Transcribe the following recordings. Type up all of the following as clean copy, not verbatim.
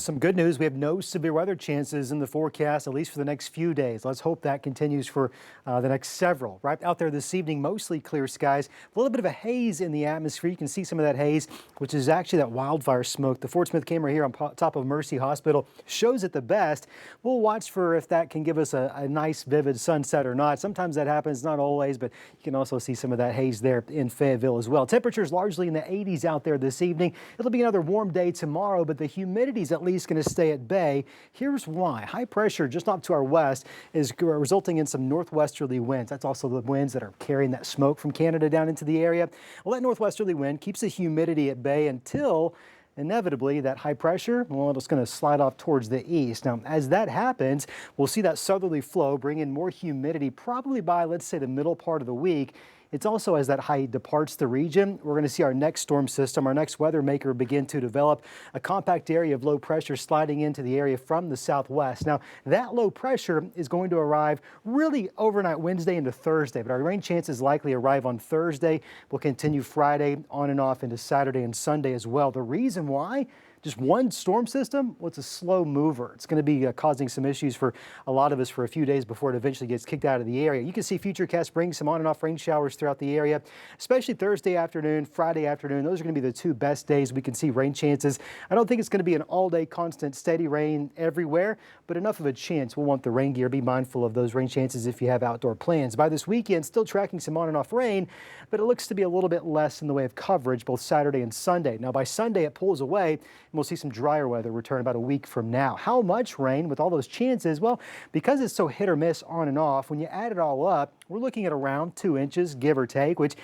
Some good news. We have no severe weather chances in the forecast, at least for the next few days. Let's hope that continues for the next several. Right out there this evening, mostly clear skies. A little bit of a haze in the atmosphere. You can see some of that haze, which is actually that wildfire smoke. The Fort Smith camera here on top of Mercy Hospital shows it the best. We'll watch for if that can give us a nice, vivid sunset or not. Sometimes that happens, not always, but you can also see some of that haze there in Fayetteville as well. Temperatures largely in the 80s out there this evening. It'll be another warm day tomorrow, but the humidity is at least going to stay at bay. Here's why. High pressure just off to our west is resulting in some northwesterly winds. That's also the winds that are carrying that smoke from Canada down into the area. Well, that northwesterly wind keeps the humidity at bay until inevitably that high pressure, well, it's going to slide off towards the east. Now, as that happens, we'll see that southerly flow bring in more humidity probably by, let's say, the middle part of the week. It's also as that high departs the region, we're going to see our next storm system, our next weather maker begin to develop a compact area of low pressure sliding into the area from the southwest. Now, that low pressure is going to arrive really overnight Wednesday into Thursday, but our rain chances likely arrive on Thursday. Will continue Friday on and off into Saturday and Sunday as well. The reason why? Just one storm system, well, it's a slow mover. It's going to be causing some issues for a lot of us for a few days before it eventually gets kicked out of the area. You can see Futurecast bring some on and off rain showers throughout the area, especially Thursday afternoon, Friday afternoon. Those are going to be the two best days we can see rain chances. I don't think it's going to be an all-day constant steady rain everywhere, but enough of a chance. We'll want the rain gear. Be mindful of those rain chances if you have outdoor plans. By this weekend, still tracking some on and off rain, but it looks to be a little bit less in the way of coverage both Saturday and Sunday. Now, by Sunday, it pulls away, and we'll see some drier weather return about a week from now. How much rain with all those chances? Well, because it's so hit or miss on and off, when you add it all up, we're looking at around 2 inches, give or take, which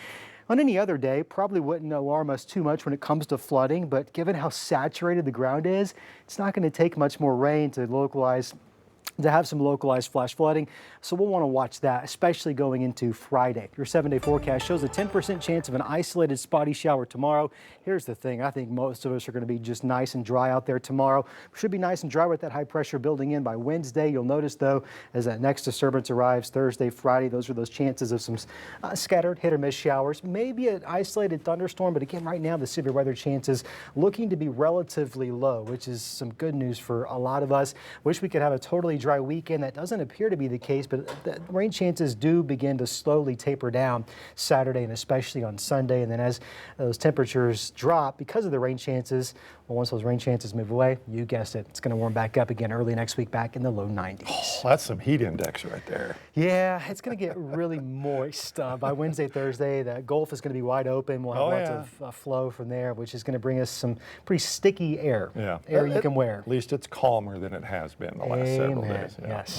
on any other day probably wouldn't alarm us too much when it comes to flooding. But given how saturated the ground is, it's not going to take much more rain to have some localized flash flooding. So we'll want to watch that, especially going into Friday. Your 7-day forecast shows a 10% chance of an isolated spotty shower tomorrow. Here's the thing. I think most of us are going to be just nice and dry out there tomorrow. Should be nice and dry with that high pressure building in by Wednesday. You'll notice, though, as that next disturbance arrives Thursday, Friday, those are those chances of some scattered hit or miss showers. Maybe an isolated thunderstorm, but again, right now, the severe weather chances looking to be relatively low, which is some good news for a lot of us. Wish we could have a totally dry weekend. That doesn't appear to be the case, but the rain chances do begin to slowly taper down Saturday and especially on Sunday. And then as those temperatures drop because of the rain chances, well, once those rain chances move away, you guessed it, it's going to warm back up again early next week, back in the low 90s. Oh, that's some heat index right there. Yeah, it's going to get really moist by Wednesday, Thursday. The Gulf is going to be wide open. We'll have lots of flow from there, which is going to bring us some pretty sticky air. Yeah, Air you can wear. At least it's calmer than it has been the last several days. Yes.